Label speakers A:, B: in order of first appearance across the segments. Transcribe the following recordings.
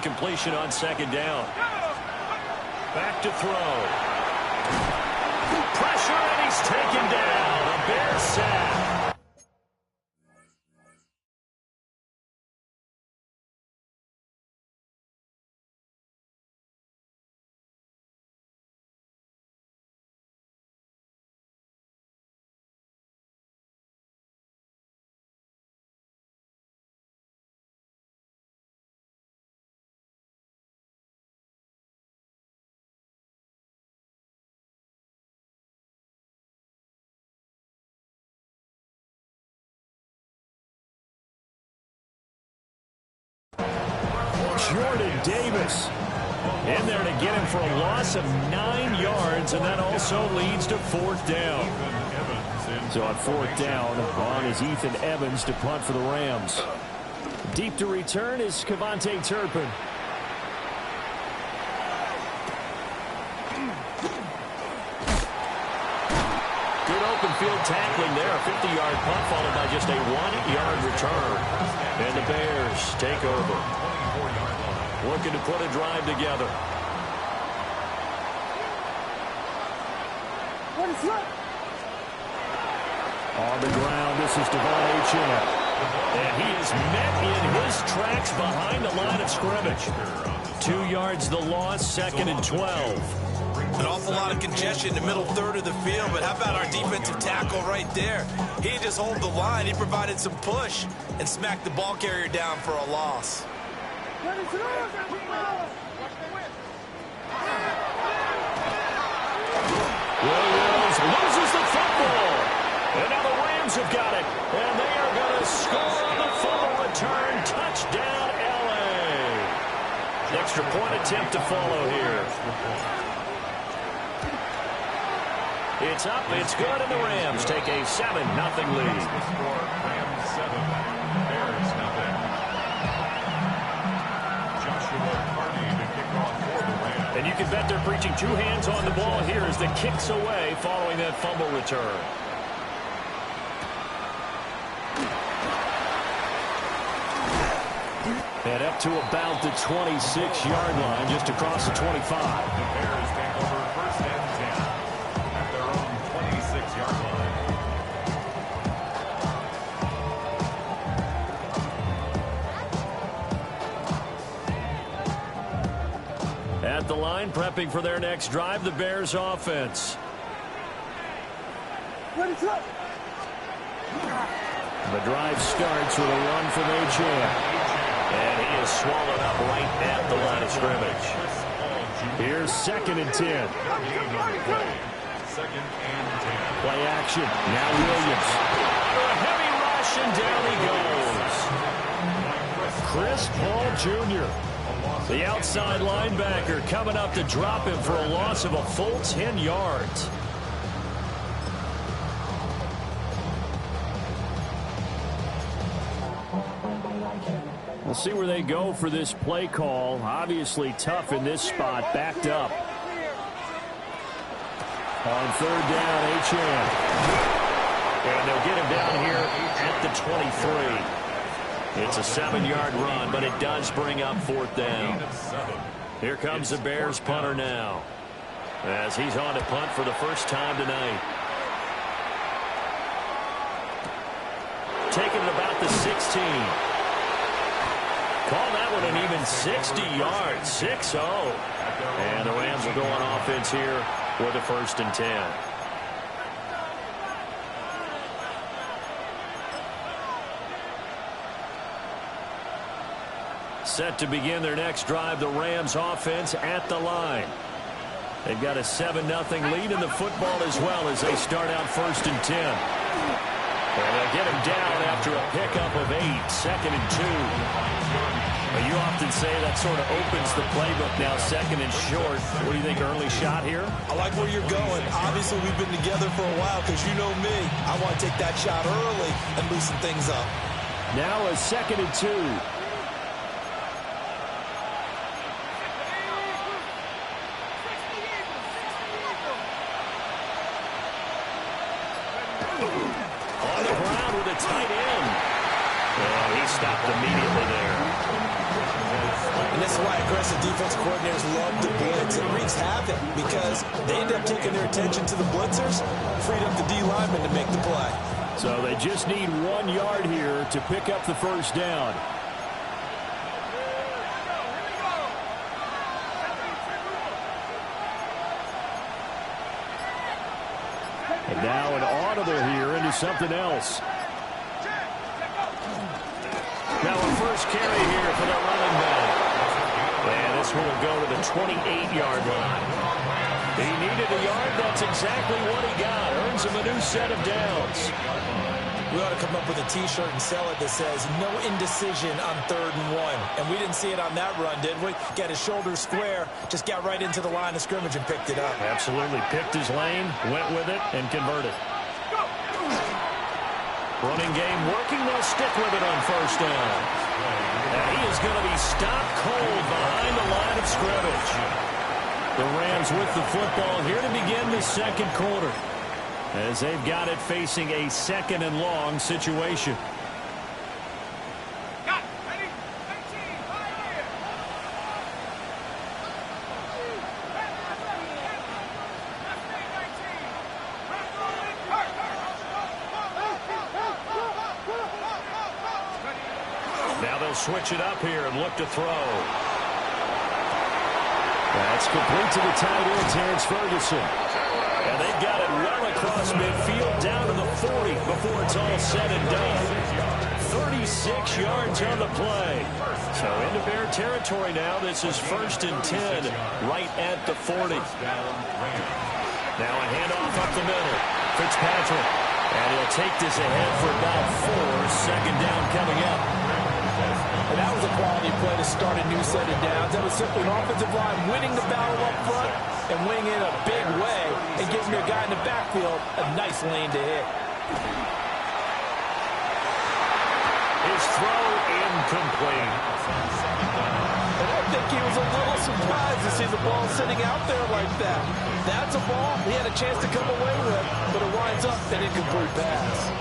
A: completion on second down. Back to throw. Pressure, and he's taken down. A Bears sack. Jordan Davis in there to get him for a loss of 9 yards, and that also leads to fourth down. So on fourth down, on is Ethan Evans to punt for the Rams. Deep to return is Kevontae Turpin. Good open field tackling there. A 50-yard punt followed by just a 1-yard return. And the Bears take over. Looking to put a drive together. On the ground, this is Devon Achane. And he is met in his tracks behind the line of scrimmage. 2 yards the loss, 2nd and 12.
B: An awful lot of congestion in the middle third of the field, but how about our defensive tackle right there? He didn't just hold the line, he provided some push and smacked the ball carrier down for a loss.
A: Williams loses the football. And now the Rams have got it. And they are going to score on the fumble return. Touchdown, L.A. Extra point attempt to follow here. It's up, it's good, and the Rams take a 7-0 lead. And you can bet they're preaching 2 hands on the ball here as the kicks away following that fumble return. And up to about the 26-yard line, just across the 25.
C: The Bears take over 1st and 10 at their own 26-yard line.
A: At the line, prepping for their next drive, the Bears offense. The drive starts with a run from Achane. And he is swallowed up right at the line of scrimmage. Here's 2nd and 10. Play action. Now Williams. A heavy rush, and down he goes. Chris Paul Jr., the outside linebacker, coming up to drop him for a loss of a full 10 yards. We'll see where they go for this play call. Obviously tough in this spot, backed up. On 3rd down, Achane. And they'll get him down here at the 23. It's a 7-yard run, but it does bring up 4th down. Here comes the Bears punter now, as he's on to punt for the first time tonight. Taking it about the 16. Call that one an even 60 yards, 6-0. And the Rams will go on offense here with a 1st and 10. Set to begin their next drive, the Rams offense at the line. They've got a 7-0 lead in the football as well as they start out 1st and 10. And they'll get him down after a pickup of 8, 2nd and 2. You often say that sort of opens the playbook now, 2nd and short. What do you think, early shot here?
B: I like where you're going. Obviously, we've been together for a while because you know me. I want to take that shot early and loosen things up.
A: Now a 2nd and 2. On the ground with a tight end. And he stopped immediately there.
B: And this This is why aggressive defense coordinators love to blitz. It wreaks havoc because they end up taking their attention to the blitzers, freed up the D lineman to make the play.
A: So they just need 1 yard here to pick up the first down. And now an audible here into something else. Now a first carry here for the running back. And this one will go to the 28-yard line. He needed a yard. That's exactly what he got. Earns him a new set of downs.
B: We ought to come up with a T-shirt and sell it that says, no indecision on 3rd and 1. And we didn't see it on that run, did we? Got his shoulders square, just got right into the line of scrimmage and picked it up.
A: Absolutely. Picked his lane, went with it, and converted. Running game working. They'll stick with it on first down. And he is going to be stopped cold behind the line of scrimmage. The Rams with the football here to begin the second quarter, as they've got it facing a 2nd and long situation. Now they'll switch it up here and look to throw. That's complete to the tight end, Terrence Ferguson. And they've got it well across midfield down to the 40 before it's all said and done. 36 yards on the play. So into Bear territory now. This is 1st and 10 right at the 40. Now a handoff up the middle. Fitzpatrick. And he'll take this ahead for about 4. 2nd down coming up.
B: And that was a quality play to start a new set of downs. That was simply an offensive line winning the battle up front and winning in a big way and giving your guy in the backfield a nice lane to hit.
A: His throw incomplete.
B: And I think he was a little surprised to see the ball sitting out there like that. That's a ball he had a chance to come away with, but it winds up an incomplete pass.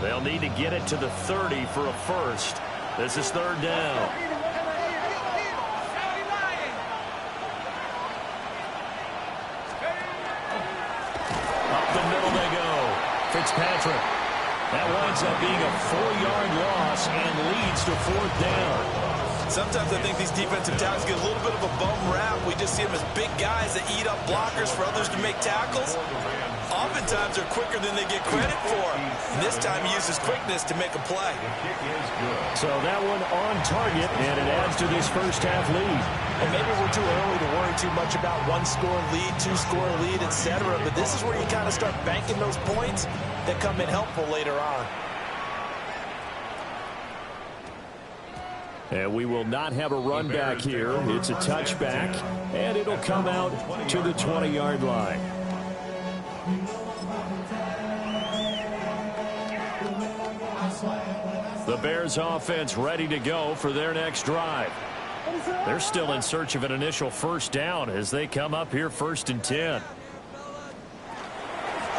A: They'll need to get it to the 30 for a first. This is 3rd down. Up the middle they go. Fitzpatrick. That winds up being a 4-yard loss and leads to 4th down.
B: Sometimes I think these defensive tackles get a little bit of a bum rap. We just see them as big guys that eat up blockers for others to make tackles. Oftentimes they're quicker than they get credit for. And this time he uses quickness to make a play.
A: So that one on target, and it adds to this first half lead.
B: And maybe we're too early to worry too much about 1-score lead, 2-score lead, etc. But this is where you kind of start banking those points that come in helpful later on.
A: And we will not have a run back here. It's a touchback, and it'll come out to the 20-yard line. The Bears offense ready to go for their next drive. They're still in search of an initial first down as they come up here 1st and 10.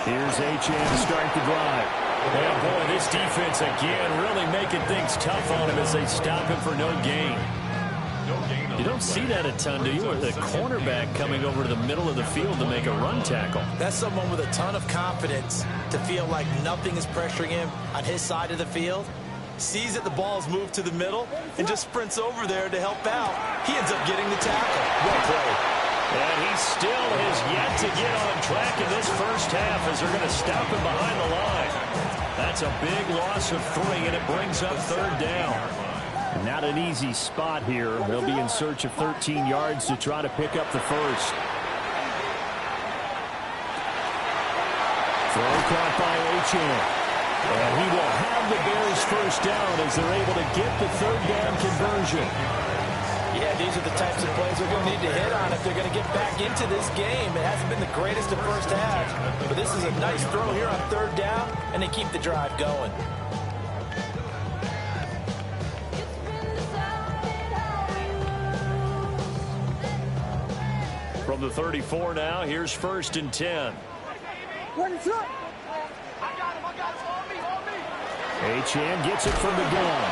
A: Here's Achane to start the drive. And boy, this defense again really making things tough on him as they stop him for no gain. You don't see that a ton, do you? Or the cornerback coming over to the middle of the field to make a run tackle.
B: That's someone with a ton of confidence to feel like nothing is pressuring him on his side of the field. Sees that the ball's moved to the middle and just sprints over there to help out. He ends up getting the tackle. Well played.
A: And he still has yet to get on track in this first half as they're going to stop him behind the line. That's a big loss of 3, and it brings up 3rd down. Not an easy spot here. They'll be in search of 13 yards to try to pick up the first. Throw caught by Achane. And he will have the Bears first down as they're able to get the 3rd down conversion.
B: Yeah, these are the types of plays they're going to need to hit on if they're going to get back into this game. It hasn't been the greatest of first halves, but this is a nice throw here on 3rd down, and they keep the drive going.
A: From from the 34 now. Here's 1st and 10. Achane gets it from the gun.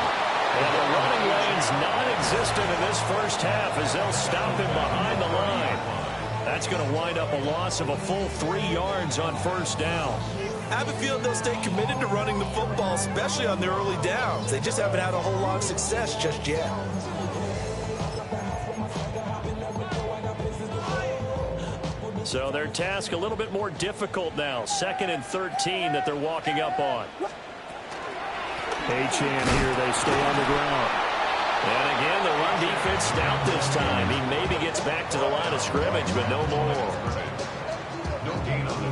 A: And the running lane's non-existent in this first half as they'll stop him behind the line. That's going to wind up a loss of a full 3 yards on 1st down.
B: I have a feeling they'll stay committed to running the football, especially on their early downs. They just haven't had a whole lot of success just yet.
A: So their task a little bit more difficult now. 2nd and 13 that they're walking up on. Achane here, they stay on the ground. And again, the run defense stout this time. He maybe gets back to the line of scrimmage, but no more.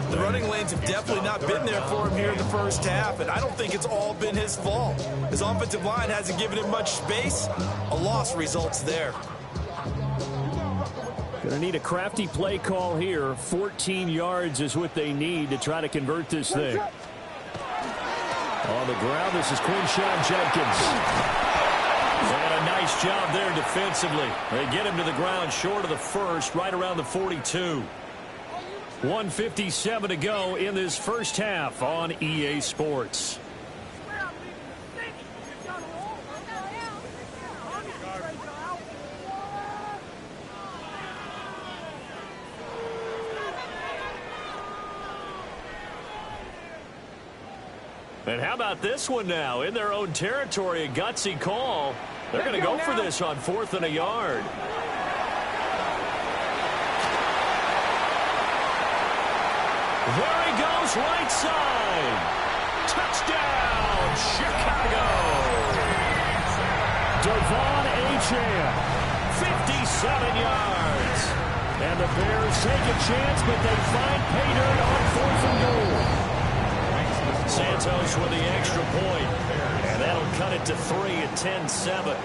B: The running lanes have definitely not been there for him here in the first half, and I don't think it's all been his fault. His offensive line hasn't given him much space. A loss results there.
A: Going to need a crafty play call here. 14 yards is what they need to try to convert this thing. On the ground, this is Quinshawn Judkins. And a nice job there defensively. They get him to the ground short of the first, right around the 42. 1:57 to go in this first half on EA Sports. And how about this one now? In their own territory, a gutsy call. They're going to go for this on 4th and a yard. There he goes, right side. Touchdown, Chicago. Devon Achane, 57 yards. And the Bears take a chance, but they find pay dirt on 4th and goal. Santos with the extra point, and that'll cut it to 3 at 10-7.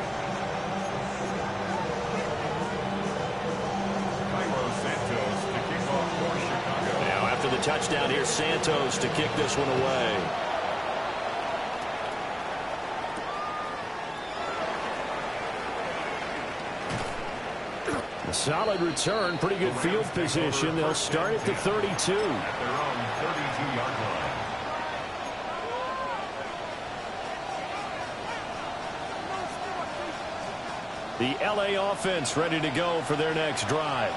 A: Now after the touchdown, here's Santos to kick this one away. A solid return, pretty good field position. They'll start at the 32.
C: At their own 32-yard line.
A: The LA offense ready to go for their next drive.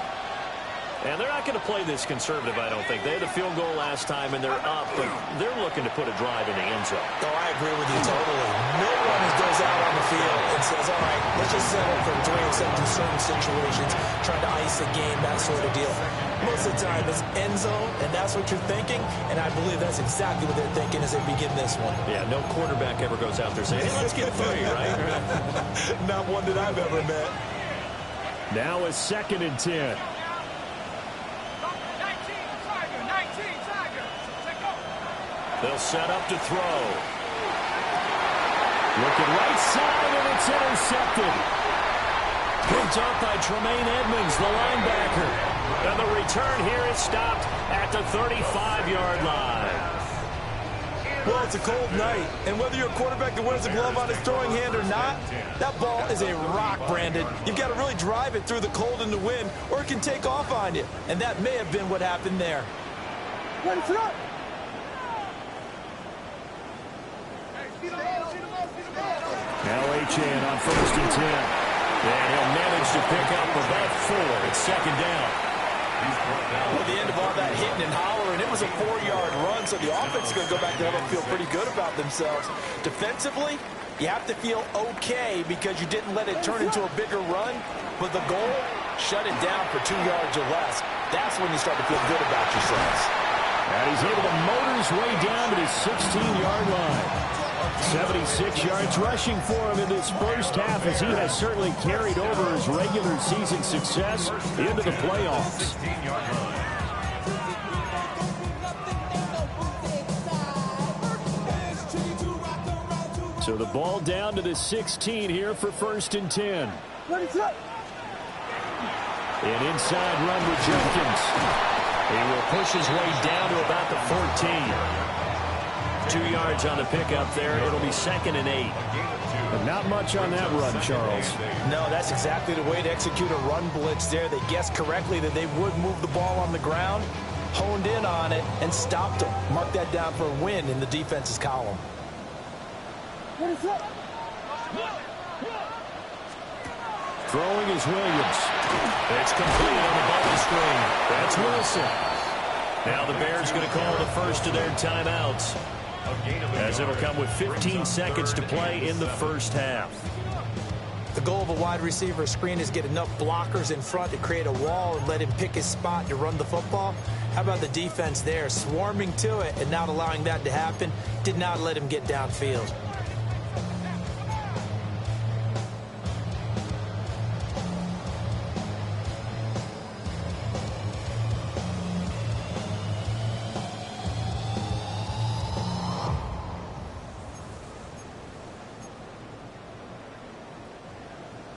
A: And they're not going to play this conservative, I don't think. They had a field goal last time, and they're up, but they're looking to put a drive in the end zone.
B: Oh, I agree with you totally. No one goes out on the field and says, all right, let's just settle for 3 except in certain situations, trying to ice a game, that sort of deal. Most of the time, it's end zone, and that's what you're thinking, and I believe that's exactly what they're thinking as they begin this one.
A: Yeah, no quarterback ever goes out there saying, hey, let's get 3, right?
B: Not one that I've ever met.
A: Now a 2nd and 10. They'll set up to throw. Looking right side, and it's intercepted. Picked up by Tremaine Edmonds, the linebacker. And the return here is stopped at the 35-yard line.
B: Well, it's a cold night, and whether you're a quarterback that wears a glove on his throwing hand or not, that ball is a rock, Brandon. You've got to really drive it through the cold and the wind, or it can take off on you. And that may have been what happened there.
A: Now Achane on 1st and 10. And he'll manage to pick up about 4. It's 2nd down.
B: At the end of all that hitting and hollering, it was a 4-yard run, so the offense is going to go back there and feel pretty good about themselves. Defensively, you have to feel okay because you didn't let it turn into a bigger run, but the goal, shut it down for 2 yards or less. That's when you start to feel good about yourselves.
A: And he's able to motor his way down to his 16-yard line. 76 yards rushing for him in this first half as he has certainly carried over his regular season success into the playoffs. So the ball down to the 16 here for 1st and 10. An inside run with Jenkins. He will push his way down to about the 14. 2 yards on the pickup there. It'll be 2nd and 8.
D: But not much on that run, Charles.
E: No, that's exactly the way to execute a run blitz there. They guessed correctly that they would move the ball on the ground, honed in on it, and stopped them. Mark that down for a win in the defense's column.
A: Throwing is Williams. It's complete on the bubble screen. That's Wilson. Now the Bears going to call the first of their timeouts, as it'll come with 15 seconds to play in the first half.
E: The goal of a wide receiver screen is get enough blockers in front to create a wall and let him pick his spot to run the football. How about the defense there, swarming to it and not allowing that to happen? Did not let him get downfield.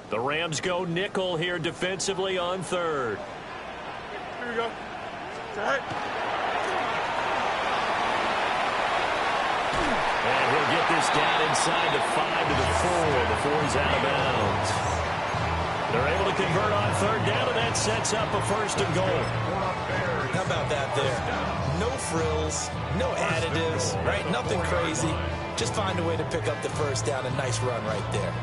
A: The Rams go nickel here defensively on 3rd.
C: Here we go. Right.
A: And he'll get this down inside the 5 to the 4. The 4's out of bounds. They're able to convert on 3rd down, and that sets up a 1st and goal.
E: How about that there? No frills, no additives, right? Nothing crazy. Just find a way to pick up the 1st down. A nice run right there.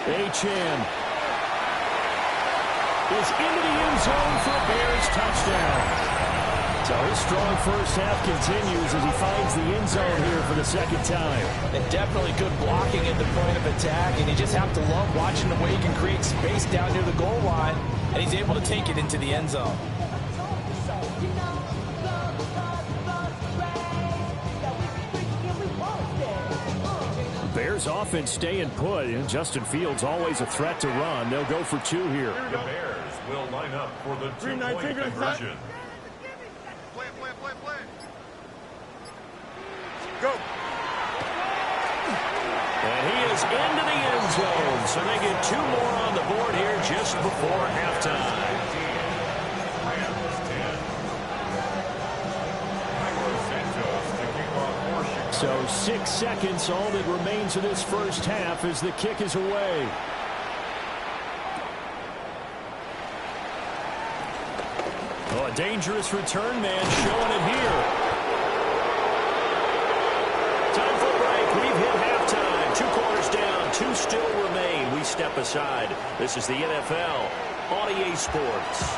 A: Achane is into the end zone for a Bears touchdown. So his strong first half continues as he finds the end zone here for the 2nd time.
E: And definitely good blocking at the point of attack, and you just have to love watching the way he can create space down near the goal line, and he's able to take it into the end zone.
A: Bears offense staying put, and Justin Fields always a threat to run. They'll go for 2 here.
C: The Bears will line up for the 2-point conversion.
F: Play. Go.
A: And he is into the end zone, so they get 2 more on the board here just before halftime. So 6 seconds, all that remains of this first half as the kick is away. Oh, a dangerous return man showing it here. Time for a break. We've hit halftime. 2 quarters down, 2 still remain. We step aside. This is the NFL on EA Sports.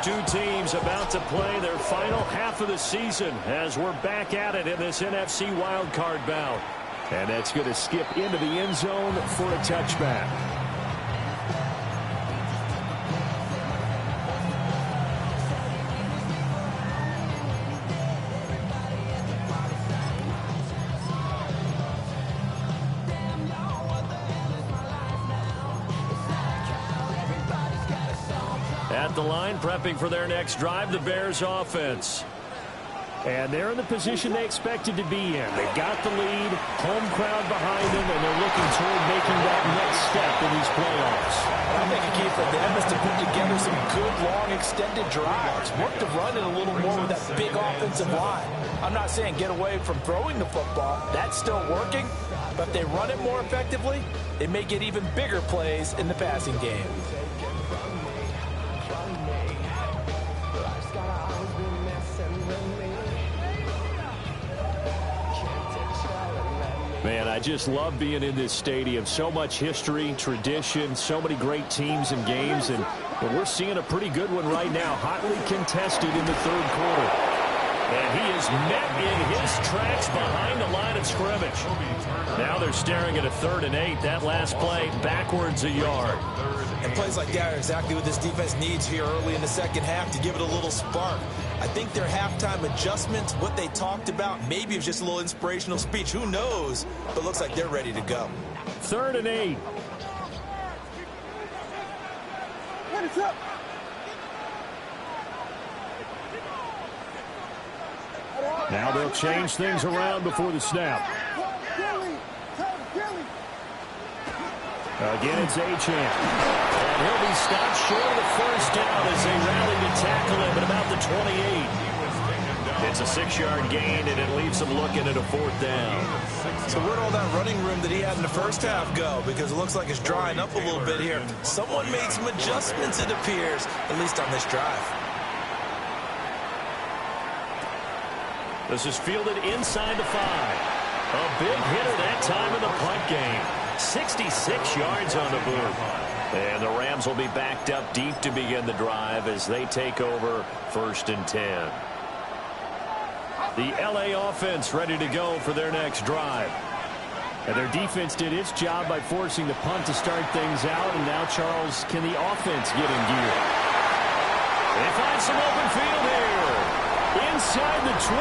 A: Two teams about to play their final half of the season as we're back at it in this NFC Wildcard bout. And that's going to skip into the end zone for a touchback. At the line, prepping for their next drive, the Bears offense. And they're in the position they expected to be in. They got the lead, home crowd behind them, and they're looking toward making that next step in these playoffs.
E: I think a key for them is to put together some good, long, extended drives. Work to run it a little more with that big offensive line. I'm not saying get away from throwing the football. That's still working. But if they run it more effectively, they may get even bigger plays in the passing game.
A: Man, I just love being in this stadium. So much history, tradition, so many great teams and games, and we're seeing a pretty good one right now, hotly contested in the 3rd quarter. And he is met in his tracks behind the line of scrimmage. Now they're staring at a 3rd and 8. That last play backwards a yard.
B: And plays like that are exactly what this defense needs here early in the second half to give it a little spark. I think their halftime adjustments, what they talked about, maybe it was just a little inspirational speech. Who knows? But looks like they're ready to go.
A: 3rd and 8.
D: Now they'll change things around before the snap. Again, it's Achane.
A: And he'll be stopped short of the first down as they rally to tackle him at about the 28. It's a 6-yard gain, and it leaves them looking at a 4th down.
B: So where'd all that running room that he had in the first half go? Because it looks like it's drying up a little bit here. Someone made some adjustments, it appears, at least on this drive.
A: This is fielded inside the 5. A big hitter that time in the punt game. 66 yards on the boot. And the Rams will be backed up deep to begin the drive as they take over 1st and 10. The LA offense ready to go for their next drive.
D: And their defense did its job by forcing the punt to start things out. And now, Charles, can the offense get in gear?
A: They find some open field here. Inside the 20.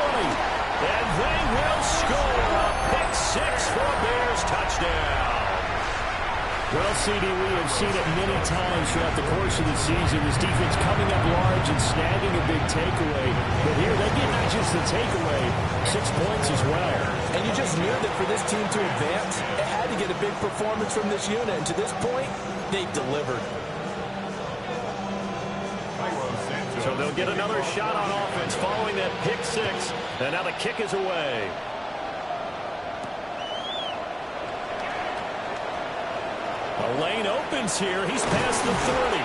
A: And they will score a pick 6 for a Bears touchdown.
D: Well, CD, we have seen it many times throughout the course of the season. This defense coming up large and snagging a big takeaway. But here, they get not just the takeaway, 6 points as well.
E: And you just knew that for this team to advance, it had to get a big performance from this unit. And to this point, they've delivered.
A: So they'll get another shot on offense following that pick 6. And now the kick is away. A lane opens here. He's past the 30.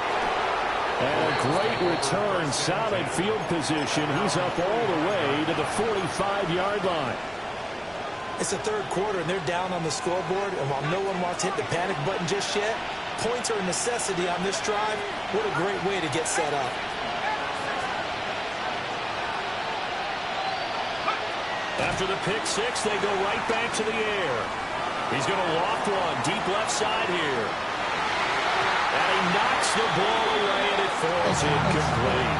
D: And a great return. Solid field position. He's up all the way to the 45-yard line.
E: It's the 3rd quarter, and they're down on the scoreboard. And while no one wants to hit the panic button just yet, points are a necessity on this drive. What a great way to get set up.
A: After the pick 6, they go right back to the air. He's going to loft one deep left side here. And he knocks the ball away, and it falls incomplete.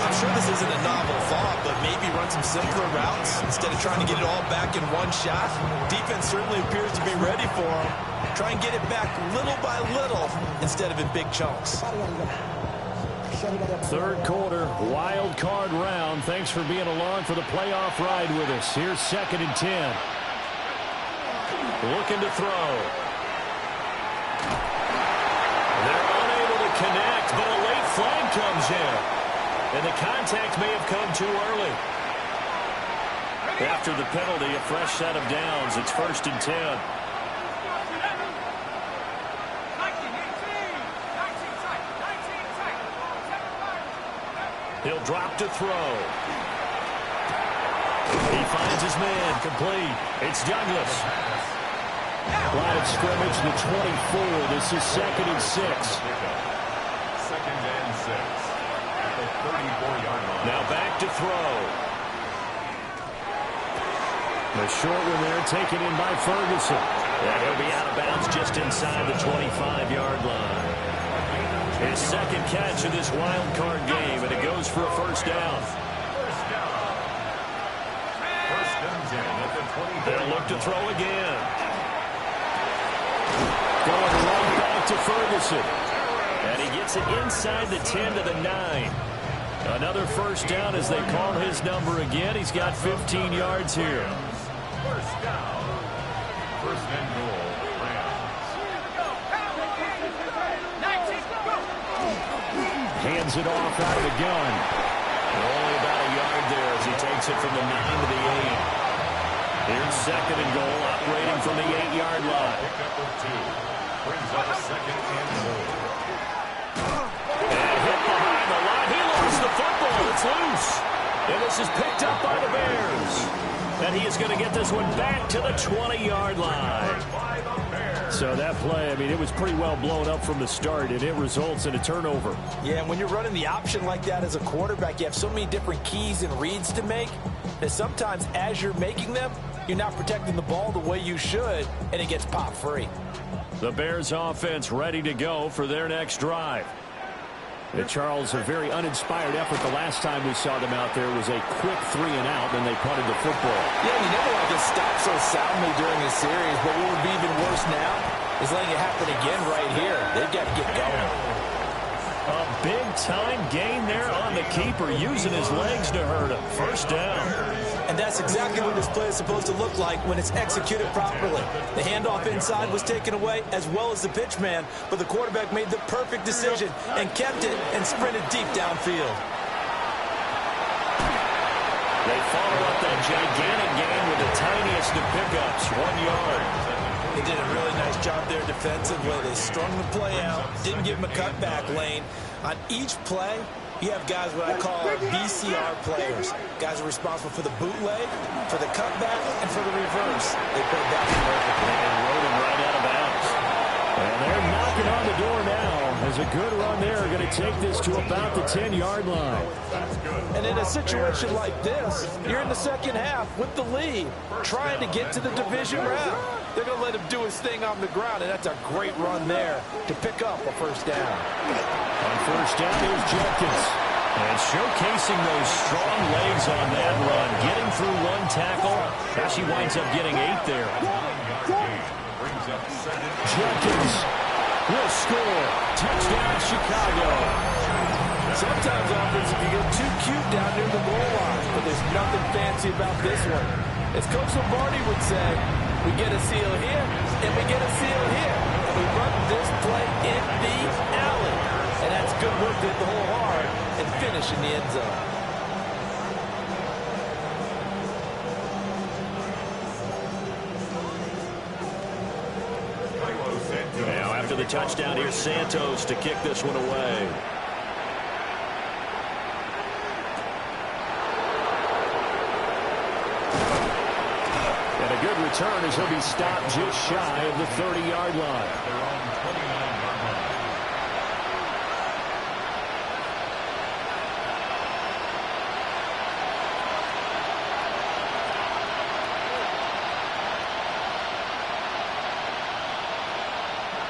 B: I'm sure this isn't a novel thought, but maybe run some simpler routes instead of trying to get it all back in one shot. Defense certainly appears to be ready for him. Try and get it back little by little instead of in big chunks.
D: 3rd quarter, wild card round. Thanks for being along for the playoff ride with us. Here's 2nd and 10.
A: Looking to throw. They're unable to connect, but a late flag comes in. And the contact may have come too early. After the penalty, a fresh set of downs. It's 1st and 10. He'll drop to throw. He finds his man. Complete. It's Douglas.
D: Line of scrimmage, the 24. This is 2nd and 6.
C: 2nd and 6. At the 34-yard line.
A: Now back to throw.
D: The short one there taken in by Ferguson.
A: And he'll be out of bounds just inside the 25-yard line. His 2nd catch of this wild card game, and it goes for a 1st down.
C: First down. 1st and 10 at the 20.
A: They'll look to throw again.
D: Going right back to Ferguson.
A: And he gets it inside the 10 to the 9. Another 1st down as they call his number again. He's got 15 yards here.
C: 1st down. 1st and goal.
D: Hands it off out of the gun.
A: Only about a yard there as he takes it from the 9 to the 8. Here's 2nd and goal, operating from the 8-yard line.
C: Pickup of 2. Brings up 2nd and goal.
A: And hit behind the line. He lost the football. It's loose. And this is picked up by the Bears. And he is going to get this one back to the 20-yard line.
D: So that play, I mean, it was pretty well blown up from the start, and it results in a turnover.
E: Yeah, and when you're running the option like that as a quarterback, you have so many different keys and reads to make that sometimes as you're making them, you're not protecting the ball the way you should, and it gets popped free.
A: The Bears offense ready to go for their next drive.
D: Charles, a very uninspired effort. The last time we saw them out there was a quick 3-and-out, then they punted the football.
E: Yeah, you never want to get stopped so soundly during the series, but what would be even worse now is letting it happen again right here. They've got to get going.
A: A big-time gain there on the keeper, using his legs to hurt him. First down.
B: And that's exactly what this play is supposed to look like when it's executed properly. The handoff inside was taken away, as well as the pitch man, but the quarterback made the perfect decision and kept it and sprinted deep downfield.
A: They follow up that gigantic gain with the tiniest of pickups, 1 yard.
B: They did a really nice job there defensively. They strung the play out, didn't give him a cutback lane. On each play, you have guys what I call BCR players. Guys are responsible for the bootleg, for the cutback, and for the reverse. They played that perfectly.
A: And rode him right out of bounds. And they're knocking on the door now. As a good run there, going to take this to about the 10-yard line.
E: And in a situation like this, you're in the second half with the lead, trying to get to the division round. They're going to let him do his thing on the ground, and that's a great run there to pick up a first down.
A: On first down, here's Jenkins. And showcasing those strong legs on that run. Getting through one tackle. Actually winds up getting 8 there.
D: Jenkins will score. Touchdown, Chicago.
E: Sometimes offense, you get too cute down near the goal line, but there's nothing fancy about this one. As Coach Lombardi would say, we get a seal here, and we get a seal here. And we run this play in the alley. And that's good work to hit the hole hard and finish in the end zone.
A: Now after the touchdown, here's Santos to kick this one away.
D: And a good return as he'll be stopped just shy of the 30-yard line.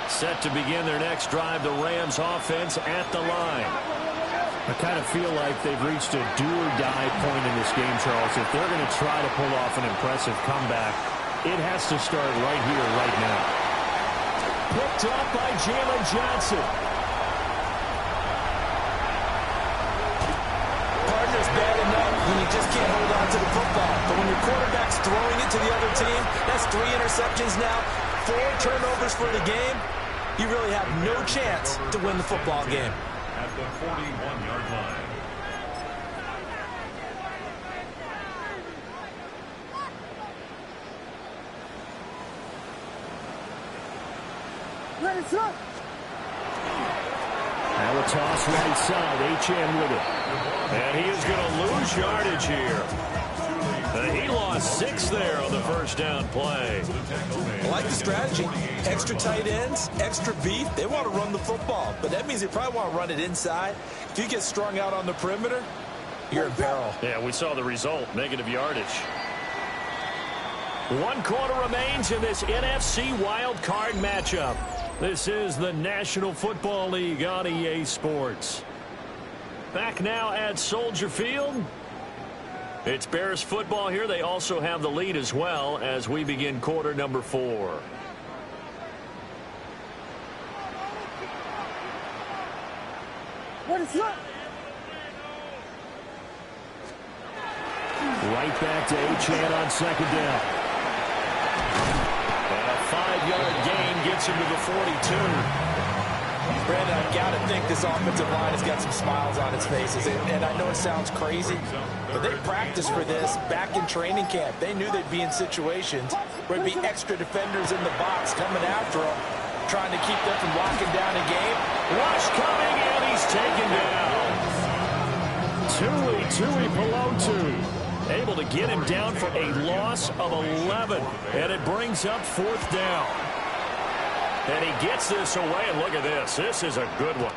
A: Set to begin their next drive, the Rams offense at the line.
D: I kind of feel like they've reached a do-or-die point in this game, Charles. If they're going to try to pull off an impressive comeback, it has to start right here, right now. Picked up by Jalen Johnson.
B: Partner's bad enough when you just can't hold on to the football. But when your quarterback's throwing it to the other team, that's 3 interceptions now, 4 turnovers for the game. You really have no chance to win the football game.
C: At the 41-yard line.
D: Now a toss right side. HN with it.
A: And he is going to lose yardage here. He lost 6 there on the first down play.
B: I like the strategy. Extra tight ends, extra beef. They want to run the football, but that means they probably want to run it inside. If you get strung out on the perimeter, you're in peril.
A: Yeah, we saw the result, negative yardage. 1 quarter remains in this NFC Wildcard matchup. This is the National Football League on EA Sports. Back now at Soldier Field. It's Bears football here. They also have the lead as well as we begin quarter number 4.
F: What is up?
D: Right back to HN on second down.
A: And a 5-yard gain gets him to the 42.
E: Brandon, I've got to think this offensive line has got some smiles on its faces. And I know it sounds crazy, but they practiced for this back in training camp. They knew they'd be in situations where there'd be extra defenders in the box coming after them, trying to keep them from locking down a game.
A: Rush coming, and he's taken down.
D: Tui Pelotu.
A: Able to get him down for a loss of 11. And it brings up 4th down. And he gets this away, and look at this. This is a good one.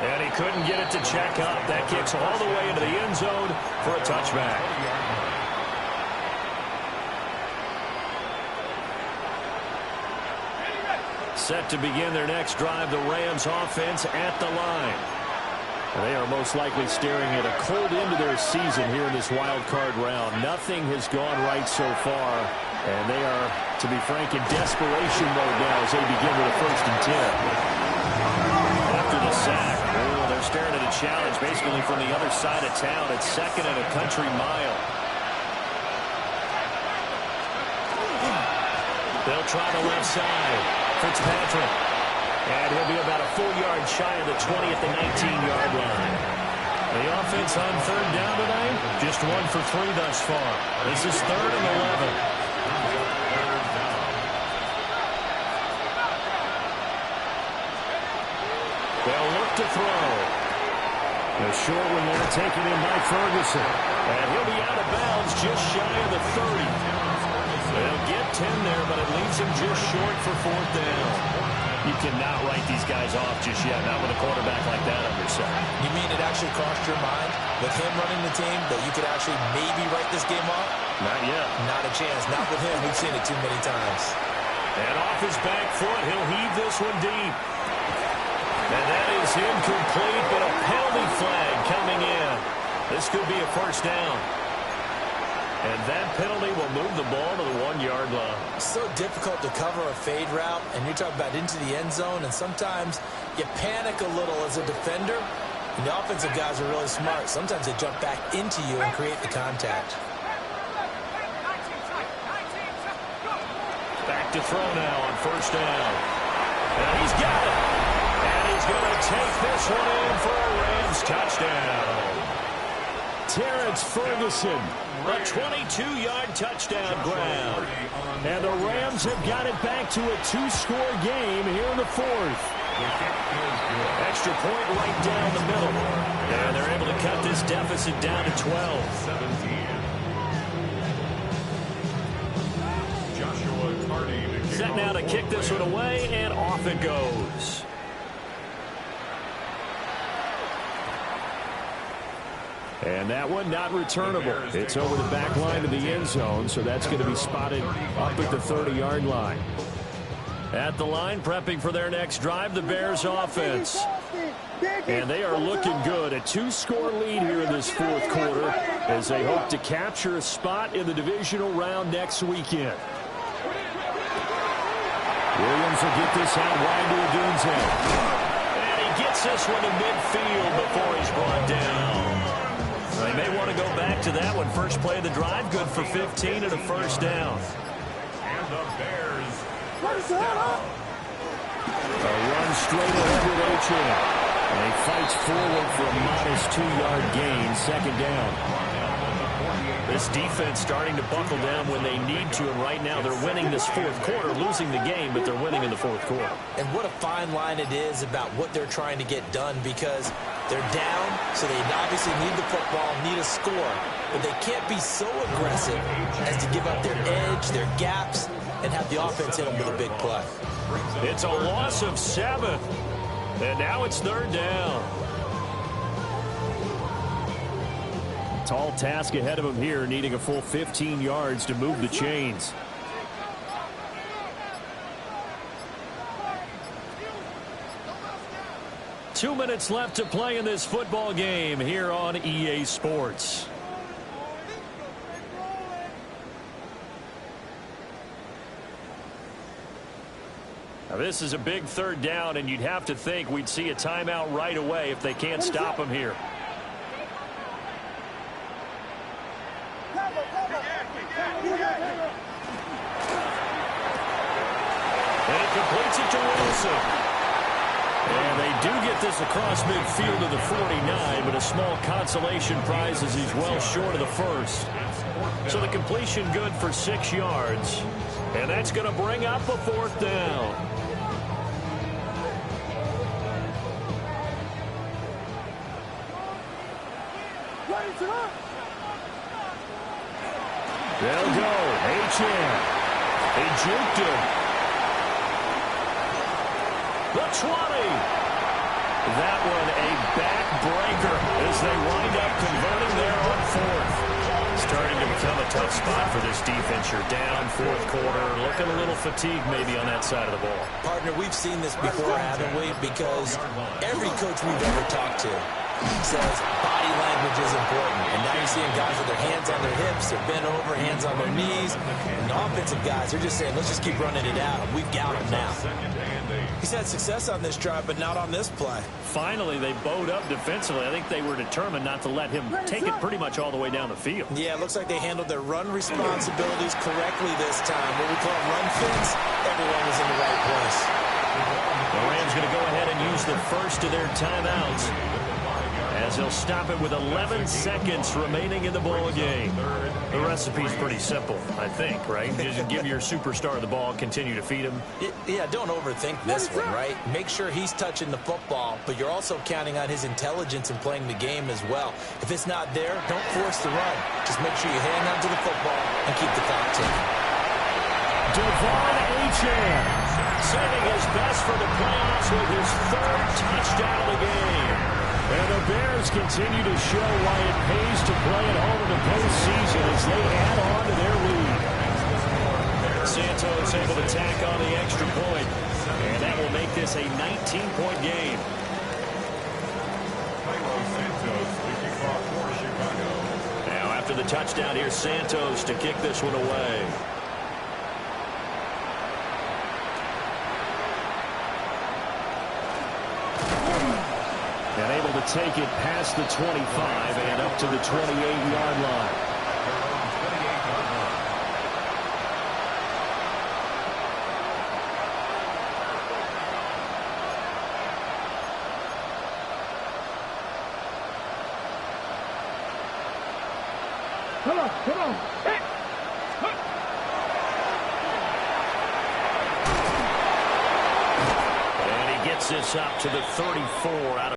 A: And he couldn't get it to check up. That kicks all the way into the end zone for a touchback. Set to begin their next drive, the Rams offense at the line. They are most likely staring at a cold end to their season here in this wild card round. Nothing has gone right so far, and they are, to be frank, in desperation mode now as they begin with a 1st and 10. After the sack, they're staring at a challenge basically from the other side of town. It's 2nd and a country mile. They'll try the left side. Fitzpatrick. And he'll be about a full yard shy of the 20 at the 19-yard line. The offense on 3rd down tonight, just 1 for 3 thus far. This is 3rd and 11. They'll look to throw. A short one there taken in by Ferguson. And he'll be out of bounds just shy of the 30. They'll get 10 there, but it leaves him just short for 4th down. You cannot write these guys off just yet, not with a quarterback like that on your side.
E: You mean it actually crossed your mind with him running the team that you could actually maybe write this game off?
A: Not yet.
E: Not a chance. Not with him. We've seen it too many times.
A: And off his back foot, he'll heave this one deep. And that is incomplete, but a penalty flag coming in. This could be a 1st down. And that penalty will move the ball to the 1-yard line.
E: So difficult to cover a fade route, and you're talking about into the end zone, and sometimes you panic a little as a defender. And the offensive guys are really smart. Sometimes they jump back into you and create the contact.
A: Back to throw now on 1st down. And he's got it. And he's going to take this one in for a Rams touchdown.
D: Terrence Ferguson.
A: A 22-yard touchdown grab.
D: And the Rams have got it back to a 2-score game here in the 4th.
A: Extra point right down the middle. And they're able to cut this deficit down to 12. Set now to kick this one away, and off it goes.
D: And that one not returnable. It's over the back line of the end zone, so that's going to be spotted up at the 30-yard line.
A: At the line, prepping for their next drive, the Bears offense. And they are looking good. A 2-score lead here in this 4th quarter as they hope to capture a spot in the divisional round next weekend.
D: Williams will get this out wide to Odunze.
A: And he gets this one to midfield before he's brought down. They may want to go back to that one. First play of the drive, good for 15 and a 1st down.
C: And the Bears.
D: A run straight ahead with Achane. And he fights forward for a modest 2-yard gain, 2nd down.
A: This defense starting to buckle down when they need to, and right now they're winning this 4th quarter, losing the game, but they're winning in the 4th quarter.
E: And what a fine line it is about what they're trying to get done, because they're down, so they obviously need the football, need a score, but they can't be so aggressive as to give up their edge, their gaps, and have the offense hit them with a big play.
A: It's a loss of 7, and now it's 3rd down.
D: Tall task ahead of him here, needing a full 15 yards to move the chains.
A: Two minutes left to play in this football game here on EA Sports. Now this is a big 3rd down, and you'd have to think we'd see a timeout right away if they can't stop him here. And he completes it to Wilson. And they do get this across midfield to the 49, but a small consolation prize as he's well short of the 1st. So the completion good for 6 yards. And that's going to bring up a 4th down.
D: They'll go. Achane. They juked him.
A: The 20. That one a backbreaker as they wind up converting there on 4th. starting to become a tough spot for this defense. You're down fourth quarter, looking a little fatigued maybe on that side of the ball.
E: Partner, we've seen this before, haven't we? Because every coach we've ever talked to says body language is important. And now you're seeing guys with their hands on their hips, they're bent over, hands on their knees. And the offensive guys, they're just saying, let's just keep running it out. We've got them now. He's had success on this drive, but not on this play.
A: Finally, they bowed up defensively. I think they were determined not to let him take it pretty much all the way down the field.
E: Yeah, it looks like they handled their run responsibilities correctly this time. What we call run fence, everyone was in the right place.
A: The Rams going to go ahead and use the first of their timeouts, as they'll stop it with 11 seconds remaining in the ball game. The recipe's pretty simple, I think, right? Just give your superstar the ball, continue to feed him.
E: Yeah, don't overthink this one, right? Make sure he's touching the football, but you're also counting on his intelligence in playing the game as well. If it's not there, don't force the run. Just make sure you hang on to the football and keep the clock ticking.
A: Devon Achane saving his best for the playoffs with his third touchdown of the game.
D: And the Bears continue to show why it pays to play at home in the postseason as they add on to their lead.
A: Santos able to tack on the extra point, and that will make this a 19-point game. Now after the touchdown, here's Santos to kick this one away.
D: And able to take it past the 25 and up to the 28-yard line.
C: Come on. Hey.
A: And he gets this up to the 34 out of